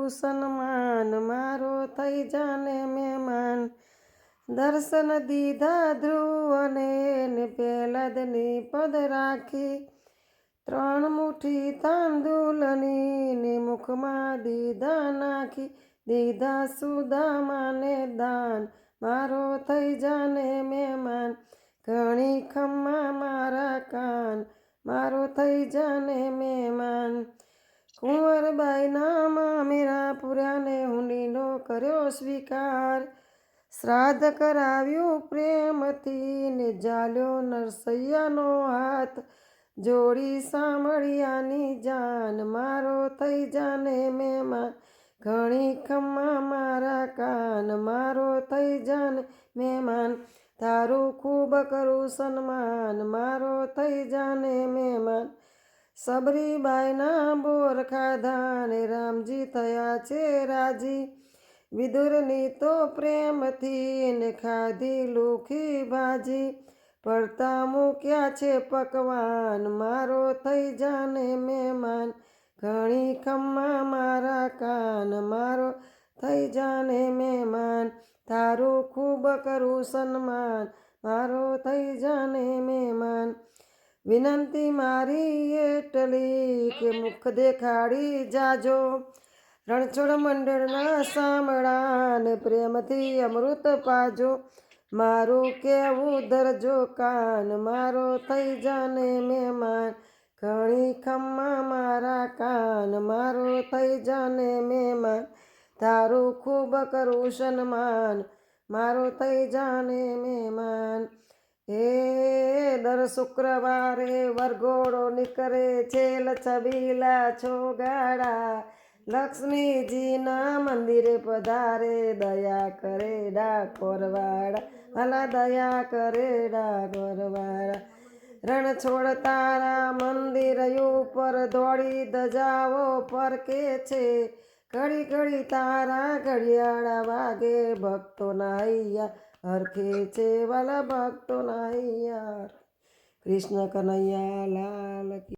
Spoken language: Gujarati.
કરું સન્માન, મારો થઈ જાને મહેમાન। દર્શન દીધા ધ્રુવને ને પહેલાદની પદ રાખી, 3 મુઠ્ઠી તાંદુલની ને મુખમાં દીધા નાખી। દીધા સુદામાને દાન, મારો થઈ જાને મહેમાન। ઘણી ખમ્મા મારા કાન, મારો થઈ જાને મહેમાન। કુંવરબાઈના મામેરા પૂર્યાને હુંડીનો કર્યો સ્વીકાર, શ્રાદ્ધ કરાવ્યું પ્રેમથી ને જાલ્યો નરસૈયાનો હાથ। જોડી સાંભળિયાની જાન, મારો થઈ જાને મહેમાન। ઘણી ખમ્મા મારા કાન, મારો થઈ જાને મહેમાન। તારું ખૂબ કરું સન્માન, મારો થઈ જાને મહેમાન। સબરીબાઈના બોર ખાધા ને રામજી થયા છે રાજી, વિદુરની તો પ્રેમથી ને ખાધી લુખી ભાજી। પડતા મૂક્યા છે પકવાન, મારો થઈ જાને મહેમાન। ઘણી ખમ્મા મારા કાન, મારો થઈ જાને મહેમાન। તારું ખૂબ કરું સન્માન, મારો થઈ જાને મહેમાન। વિનંતી મારી એટલી કે મુખ દેખાડી જાજો, રણછોડ મંડળના સાંભળા ને પ્રેમથી અમૃત પાજો। મારું કેવું ધરજો કાન, મારો થઈ જાને મહેમાન। ઘણી ખમ્મા મારા કાન, મારો થઈ જાને મહેમાન। તારું ખૂબ કરું સન્માન, મારો થઈ જાને મહેમાન। દર શુક્રવારે વરઘોડો નીકળે છે લછબીલા છોગાડા, લક્ષ્મીજીના મંદિરે પધારે દયા કરે ડાકોરવાળા, ભલા દયા કરે ડાકોરવાળા। રણછોડ તારા મંદિર ઉપર દોડી ધજાઓ ફરકે છે, ઘડી ઘડી તારા ઘડિયાળા વાગે, ભક્તોના હૈયા હરખે છે વાલા ભક્તોના હૈયા। કૃષ્ણ કનૈયા લાલ કી।